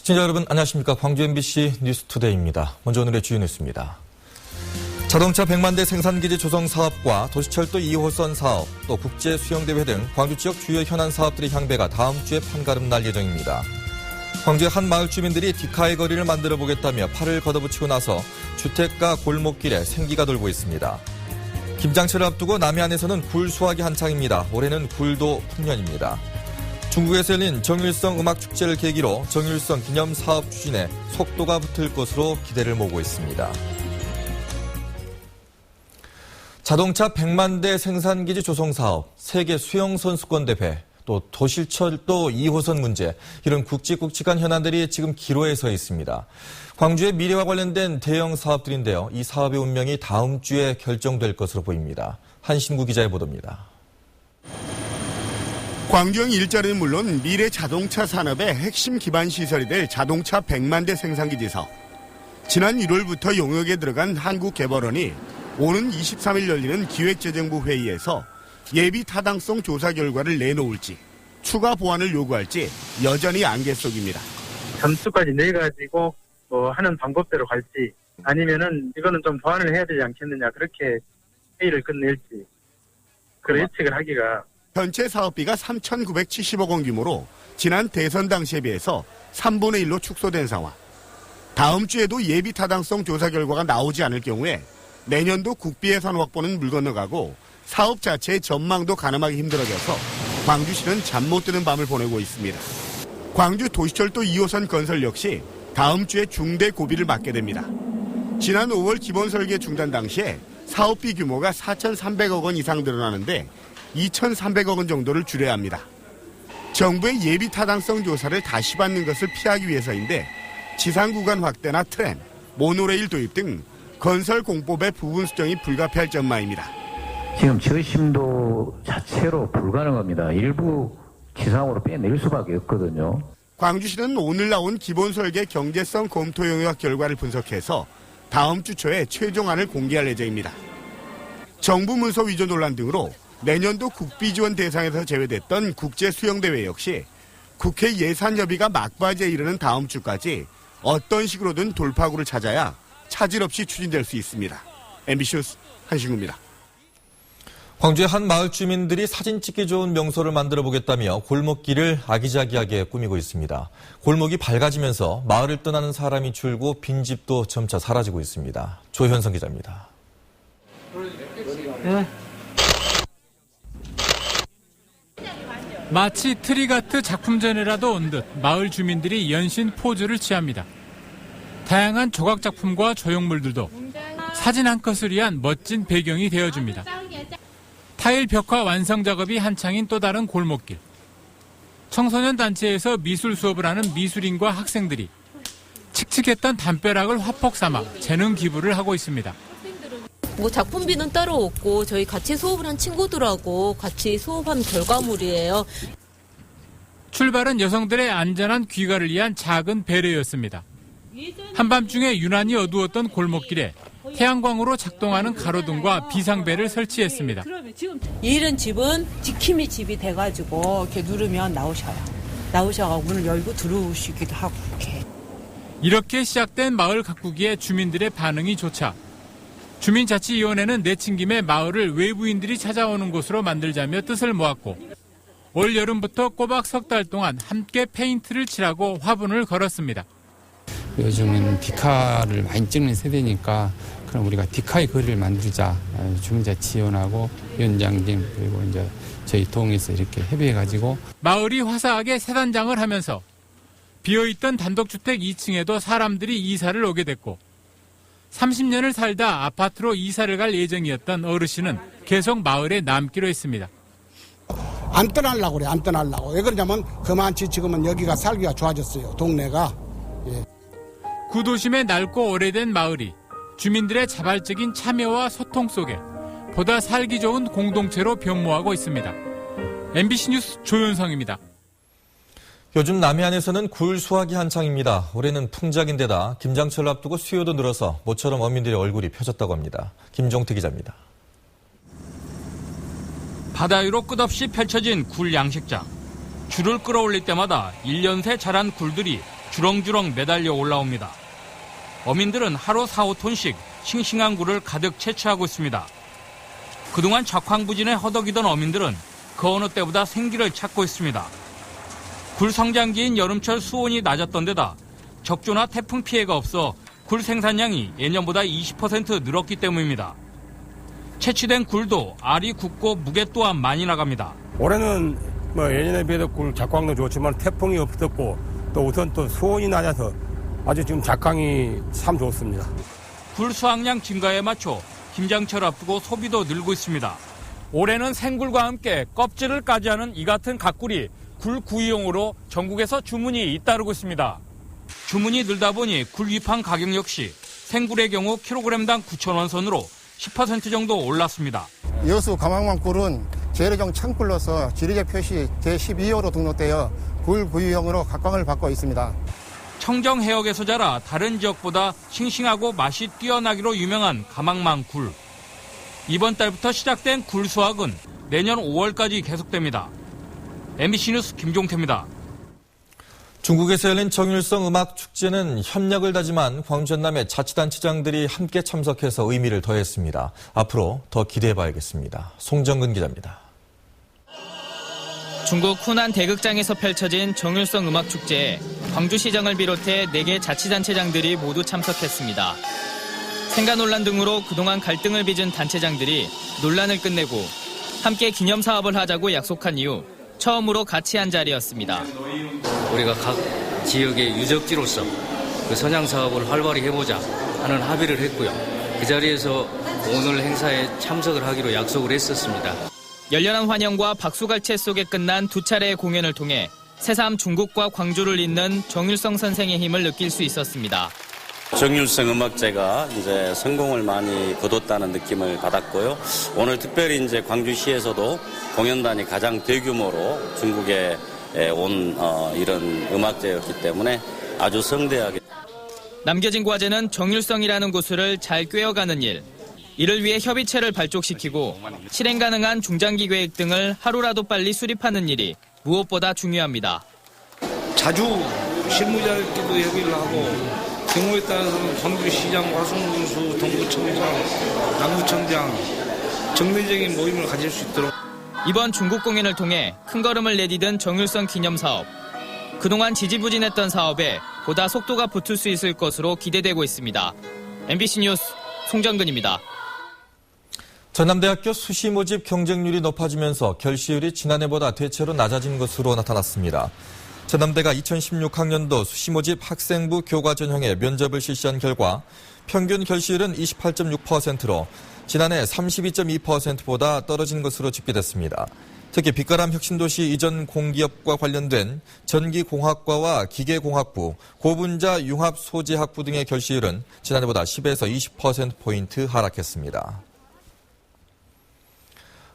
시청자 여러분 안녕하십니까. 광주 MBC 뉴스투데이입니다. 먼저 오늘의 주요 뉴스입니다. 자동차 100만 대 생산기지 조성 사업과 도시철도 2호선 사업, 또 국제수영대회 등 광주 지역 주요 현안 사업들의 향배가 다음 주에 판가름 날 예정입니다. 광주의 한 마을 주민들이 디카의 거리를 만들어 보겠다며 팔을 걷어붙이고 나서 주택가 골목길에 생기가 돌고 있습니다. 김장철을 앞두고 남해안에서는 굴 수확이 한창입니다. 올해는 굴도 풍년입니다. 중국에서 열린 정일성 음악축제를 계기로 정일성 기념사업 추진에 속도가 붙을 것으로 기대를 모으고 있습니다. 자동차 100만 대 생산기지 조성사업, 세계 수영선수권대회, 또 도시철도 2호선 문제, 이런 굵직굵직한 현안들이 지금 기로에 서 있습니다. 광주의 미래와 관련된 대형 사업들인데요. 이 사업의 운명이 다음 주에 결정될 것으로 보입니다. 한신구 기자의 보도입니다. 광주형 일자리는 물론 미래 자동차 산업의 핵심 기반 시설이 될 자동차 100만 대 생산기지 사업. 지난 1월부터 용역에 들어간 한국개발원이 오는 23일 열리는 기획재정부 회의에서 예비 타당성 조사 결과를 내놓을지 추가 보완을 요구할지 여전히 안개 속입니다. 점수까지 내가지고 하는 방법대로 갈지 아니면은 이거는 좀 보완을 해야 되지 않겠느냐 그렇게 회의를 끝낼지 그런 예측을 하기가. 전체 사업비가 3,970억 원 규모로 지난 대선 당시에 비해서 3분의 1로 축소된 상황. 다음 주에도 예비 타당성 조사 결과가 나오지 않을 경우에 내년도 국비 예산 확보는 물 건너가고 사업 자체의 전망도 가늠하기 힘들어져서 광주시는 잠 못 드는 밤을 보내고 있습니다. 광주 도시철도 2호선 건설 역시 다음 주에 중대 고비를 맞게 됩니다. 지난 5월 기본 설계 중단 당시에 사업비 규모가 4,300억 원 이상 늘어나는데 2,300억 원 정도를 줄여야 합니다. 정부의 예비 타당성 조사를 다시 받는 것을 피하기 위해서인데 지상구간 확대나 트램, 모노레일 도입 등 건설 공법의 부분 수정이 불가피할 전망입니다. 지금 저심도 자체로 불가능합니다. 일부 지상으로 빼낼 수밖에 없거든요. 광주시는 오늘 나온 기본 설계 경제성 검토 용역 결과를 분석해서 다음 주 초에 최종안을 공개할 예정입니다. 정부 문서 위조 논란 등으로 내년도 국비 지원 대상에서 제외됐던 국제수영대회 역시 국회 예산협의가 막바지에 이르는 다음 주까지 어떤 식으로든 돌파구를 찾아야 차질 없이 추진될 수 있습니다. MBC 뉴스 한신구입니다. 광주의 한 마을 주민들이 사진 찍기 좋은 명소를 만들어 보겠다며 골목길을 아기자기하게 꾸미고 있습니다. 골목이 밝아지면서 마을을 떠나는 사람이 줄고 빈집도 점차 사라지고 있습니다. 조현성 기자입니다. 네. 마치 트리가트 작품전에라도 온 듯 마을 주민들이 연신 포즈를 취합니다. 다양한 조각 작품과 조형물들도 사진 한 컷을 위한 멋진 배경이 되어줍니다. 타일 벽화 완성 작업이 한창인 또 다른 골목길. 청소년 단체에서 미술 수업을 하는 미술인과 학생들이 칙칙했던 담벼락을 화폭 삼아 재능 기부를 하고 있습니다. 작품비는 따로 없고 저희 같이 수업을 한 친구들하고 같이 수업한 결과물이에요. 출발은 여성들의 안전한 귀가를 위한 작은 배려였습니다. 한밤중에 유난히 어두웠던 골목길에 태양광으로 작동하는 가로등과 비상벨을 설치했습니다. 이런 집은 지킴이 집이 돼가지고 이렇게 누르면 나오셔가 문을 열고 들어오시기도 하고 이렇게 시작된 마을 가꾸기에 주민들의 반응이 좋자 주민자치위원회는 내친 김에 마을을 외부인들이 찾아오는 곳으로 만들자며 뜻을 모았고 올 여름부터 꼬박 석 달 동안 함께 페인트를 칠하고 화분을 걸었습니다. 요즘은 디카를 많이 찍는 세대니까 그럼 우리가 디카의 거리를 만들자. 주민자치위원하고 위원장님 그리고 이제 저희 동에서 이렇게 협의해가지고 마을이 화사하게 새 단장을 하면서 비어있던 단독주택 2층에도 사람들이 이사를 오게 됐고 30년을 살다 아파트로 이사를 갈 예정이었던 어르신은 계속 마을에 남기로 했습니다. 안 떠나려고 그래, 안 떠나려고. 왜 그러냐면 그만치 지금은 여기가 살기가 좋아졌어요, 동네가. 예. 구도심의 낡고 오래된 마을이 주민들의 자발적인 참여와 소통 속에 보다 살기 좋은 공동체로 변모하고 있습니다. MBC 뉴스 조윤성입니다. 요즘 남해안에서는 굴 수확이 한창입니다. 올해는 풍작인데다 김장철을 앞두고 수요도 늘어서 모처럼 어민들의 얼굴이 펴졌다고 합니다. 김종태 기자입니다. 바다 위로 끝없이 펼쳐진 굴 양식장. 줄을 끌어올릴 때마다 1년 새 자란 굴들이 주렁주렁 매달려 올라옵니다. 어민들은 하루 4-5톤씩 싱싱한 굴을 가득 채취하고 있습니다. 그동안 작황부진에 허덕이던 어민들은 그 어느 때보다 생기를 찾고 있습니다. 굴 성장기인 여름철 수온이 낮았던 데다 적조나 태풍 피해가 없어 굴 생산량이 예년보다 20% 늘었기 때문입니다. 채취된 굴도 알이 굵고 무게 또한 많이 나갑니다. 올해는 예년에 비해서 굴 작황도 좋지만 태풍이 없었고 또 우선 또 수온이 낮아서 아주 지금 작황이 참 좋습니다. 굴 수확량 증가에 맞춰 김장철 앞두고 소비도 늘고 있습니다. 올해는 생굴과 함께 껍질을 까지 하는 이 같은 갓굴이 굴 구이용으로 전국에서 주문이 잇따르고 있습니다. 주문이 늘다 보니 굴 위판 가격 역시 생굴의 경우 킬로그램당 9,000원 선으로 10% 정도 올랐습니다. 여수 가망만굴은 재래종 창굴로서 지리적 표시 제12호로 등록되어 굴 구이용으로 각광을 받고 있습니다. 청정 해역에서 자라 다른 지역보다 싱싱하고 맛이 뛰어나기로 유명한 가망만 굴. 이번 달부터 시작된 굴 수확은 내년 5월까지 계속됩니다. MBC 뉴스 김종태입니다. 중국에서 열린 정일성 음악축제는 협력을 다짐한 광주 전남의 자치단체장들이 함께 참석해서 의미를 더했습니다. 앞으로 더 기대해봐야겠습니다. 송정근 기자입니다. 중국 후난 대극장에서 펼쳐진 정일성 음악축제에 광주시장을 비롯해 4개 자치단체장들이 모두 참석했습니다. 생가 논란 등으로 그동안 갈등을 빚은 단체장들이 논란을 끝내고 함께 기념사업을 하자고 약속한 이후 처음으로 같이 한 자리였습니다. 우리가 각 지역의 유적지로서 그 선양 사업을 활발히 해보자 하는 합의를 했고요. 그 자리에서 오늘 행사에 참석을 하기로 약속을 했었습니다. 열렬한 환영과 박수갈채 속에 끝난 두 차례의 공연을 통해 새삼 중국과 광주를 잇는 정일성 선생의 힘을 느낄 수 있었습니다. 정일성 음악제가 이제 성공을 많이 거뒀다는 느낌을 받았고요. 오늘 특별히 이제 광주시에서도 공연단이 가장 대규모로 중국에 온 이런 음악제였기 때문에 아주 성대하게. 남겨진 과제는 정일성이라는 구슬을 잘 꿰어가는 일. 이를 위해 협의체를 발족시키고 실행 가능한 중장기 계획 등을 하루라도 빨리 수립하는 일이 무엇보다 중요합니다. 자주 실무자들끼리도 협의를 하고 경우에 따라서는 광주시장, 화순군수, 동구청장, 남구청장 정례적인 모임을 가질 수 있도록. 이번 중국 공연을 통해 큰 걸음을 내디딘 정일성 기념사업. 그동안 지지부진했던 사업에 보다 속도가 붙을 수 있을 것으로 기대되고 있습니다. MBC 뉴스 송정근입니다. 전남대학교 수시 모집 경쟁률이 높아지면서 결시율이 지난해보다 대체로 낮아진 것으로 나타났습니다. 전남대가 2016학년도 수시 모집 학생부 교과 전형의 면접을 실시한 결과 평균 결시율은 28.6%로 지난해 32.2%보다 떨어진 것으로 집계됐습니다. 특히 빛가람 혁신도시 이전 공기업과 관련된 전기공학과와 기계공학부, 고분자 융합소재학부 등의 결시율은 지난해보다 10에서 20%포인트 하락했습니다.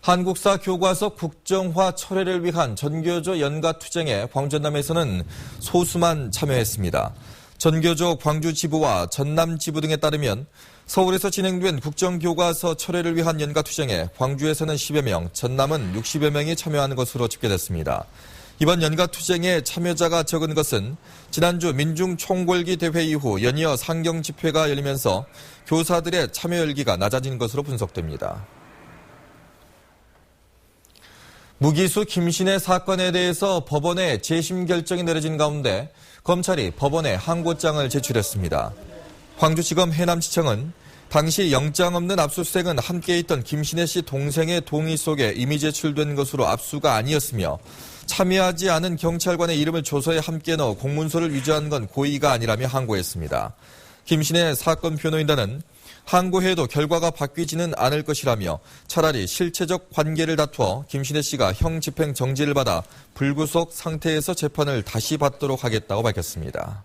한국사 교과서 국정화 철회를 위한 전교조 연가투쟁에 광주 전남에서는 소수만 참여했습니다. 전교조 광주지부와 전남지부 등에 따르면 서울에서 진행된 국정교과서 철회를 위한 연가투쟁에 광주에서는 10여 명, 전남은 60여 명이 참여한 것으로 집계됐습니다. 이번 연가투쟁에 참여자가 적은 것은 지난주 민중총궐기 대회 이후 연이어 상경집회가 열리면서 교사들의 참여 열기가 낮아진 것으로 분석됩니다. 무기수 김신혜 사건에 대해서 법원에 재심 결정이 내려진 가운데 검찰이 법원에 항고장을 제출했습니다. 광주지검 해남지청은 당시 영장 없는 압수수색은 함께 있던 김신혜 씨 동생의 동의 속에 이미 제출된 것으로 압수가 아니었으며 참여하지 않은 경찰관의 이름을 조서에 함께 넣어 공문서를 위조한 건 고의가 아니라며 항고했습니다. 김신혜 사건 변호인단은 항고해도 결과가 바뀌지는 않을 것이라며 차라리 실체적 관계를 다투어 김신혜 씨가 형 집행 정지를 받아 불구속 상태에서 재판을 다시 받도록 하겠다고 밝혔습니다.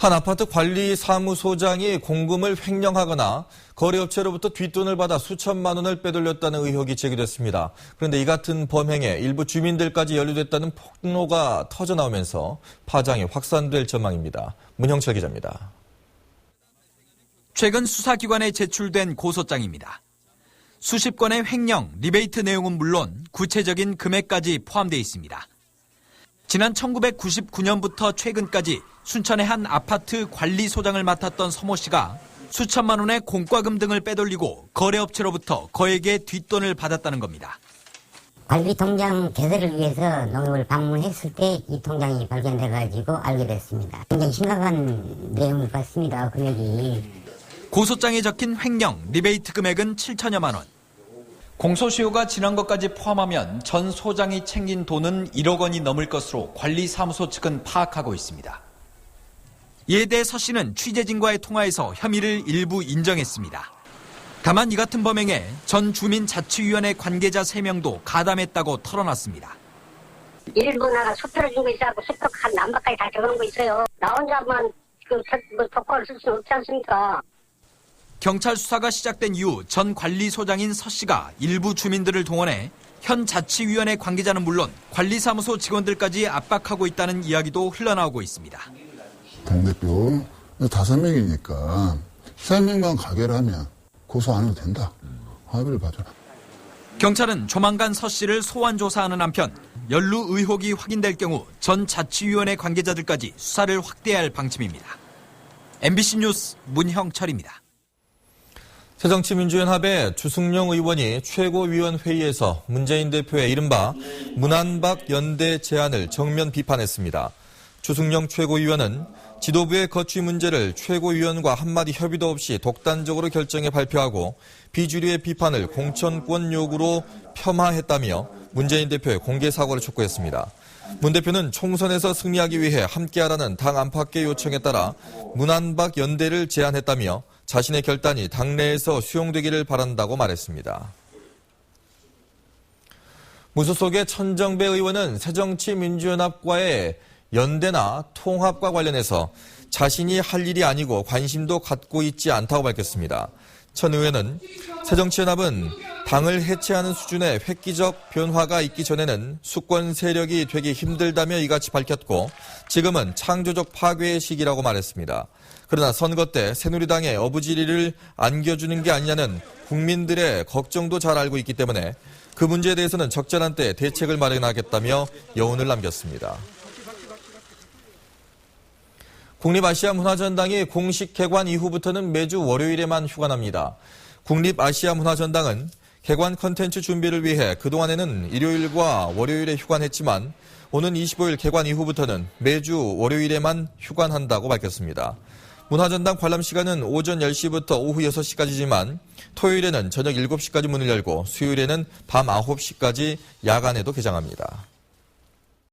한 아파트 관리사무소장이 공금을 횡령하거나 거래업체로부터 뒷돈을 받아 수천만 원을 빼돌렸다는 의혹이 제기됐습니다. 그런데 이 같은 범행에 일부 주민들까지 연루됐다는 폭로가 터져나오면서 파장이 확산될 전망입니다. 문형철 기자입니다. 최근 수사기관에 제출된 고소장입니다. 수십 건의 횡령, 리베이트 내용은 물론 구체적인 금액까지 포함되어 있습니다. 지난 1999년부터 최근까지 순천의 한 아파트 관리소장을 맡았던 서모 씨가 수천만 원의 공과금 등을 빼돌리고 거래업체로부터 거액의 뒷돈을 받았다는 겁니다. 관리 통장 개설을 위해서 농협을 방문했을 때 이 통장이 발견돼가지고 알게 됐습니다. 굉장히 심각한 내용을 봤습니다. 금액이. 고소장에 적힌 횡령, 리베이트 금액은 7천여만 원. 공소시효가 지난 것까지 포함하면 전 소장이 챙긴 돈은 1억 원이 넘을 것으로 관리사무소 측은 파악하고 있습니다. 이에 대해 서 씨는 취재진과의 통화에서 혐의를 일부 인정했습니다. 다만 이 같은 범행에 전 주민자치위원회 관계자 3명도 가담했다고 털어놨습니다. 일부 나가 수표를 주고 있어갖고 수표 한 남바까지 다 적어놓은 거 있어요. 나 혼자만 덕과를 쓸 수는 없지 않습니까? 경찰 수사가 시작된 이후 전 관리소장인 서 씨가 일부 주민들을 동원해 현 자치위원회 관계자는 물론 관리사무소 직원들까지 압박하고 있다는 이야기도 흘러나오고 있습니다. 당대표 5명이니까 3명만 가게를 하면 고소 안 해도 된다. 합의를 봐줘라. 경찰은 조만간 서 씨를 소환 조사하는 한편 연루 의혹이 확인될 경우 전 자치위원회 관계자들까지 수사를 확대할 방침입니다. MBC 뉴스 문형철입니다. 새정치민주연합의 주승용 의원이 최고위원회의에서 문재인 대표의 이른바 문안박 연대 제안을 정면 비판했습니다. 주승용 최고위원은 지도부의 거취 문제를 최고위원과 한마디 협의도 없이 독단적으로 결정해 발표하고 비주류의 비판을 공천권 요구로 폄하했다며 문재인 대표의 공개 사과를 촉구했습니다. 문 대표는 총선에서 승리하기 위해 함께하라는 당 안팎의 요청에 따라 문안박 연대를 제안했다며 자신의 결단이 당내에서 수용되기를 바란다고 말했습니다. 무소속의 천정배 의원은 새정치민주연합과의 연대나 통합과 관련해서 자신이 할 일이 아니고 관심도 갖고 있지 않다고 밝혔습니다. 천 의원은 새정치연합은 당을 해체하는 수준의 획기적 변화가 있기 전에는 수권 세력이 되기 힘들다며 이같이 밝혔고 지금은 창조적 파괴의 시기라고 말했습니다. 그러나 선거 때 새누리당의 어부지리를 안겨주는 게 아니냐는 국민들의 걱정도 잘 알고 있기 때문에 그 문제에 대해서는 적절한 때 대책을 마련하겠다며 여운을 남겼습니다. 국립아시아문화전당이 공식 개관 이후부터는 매주 월요일에만 휴관합니다. 국립아시아문화전당은 개관 컨텐츠 준비를 위해 그동안에는 일요일과 월요일에 휴관했지만 오는 25일 개관 이후부터는 매주 월요일에만 휴관한다고 밝혔습니다. 문화전당 관람 시간은 오전 10시부터 오후 6시까지지만 토요일에는 저녁 7시까지 문을 열고 수요일에는 밤 9시까지 야간에도 개장합니다.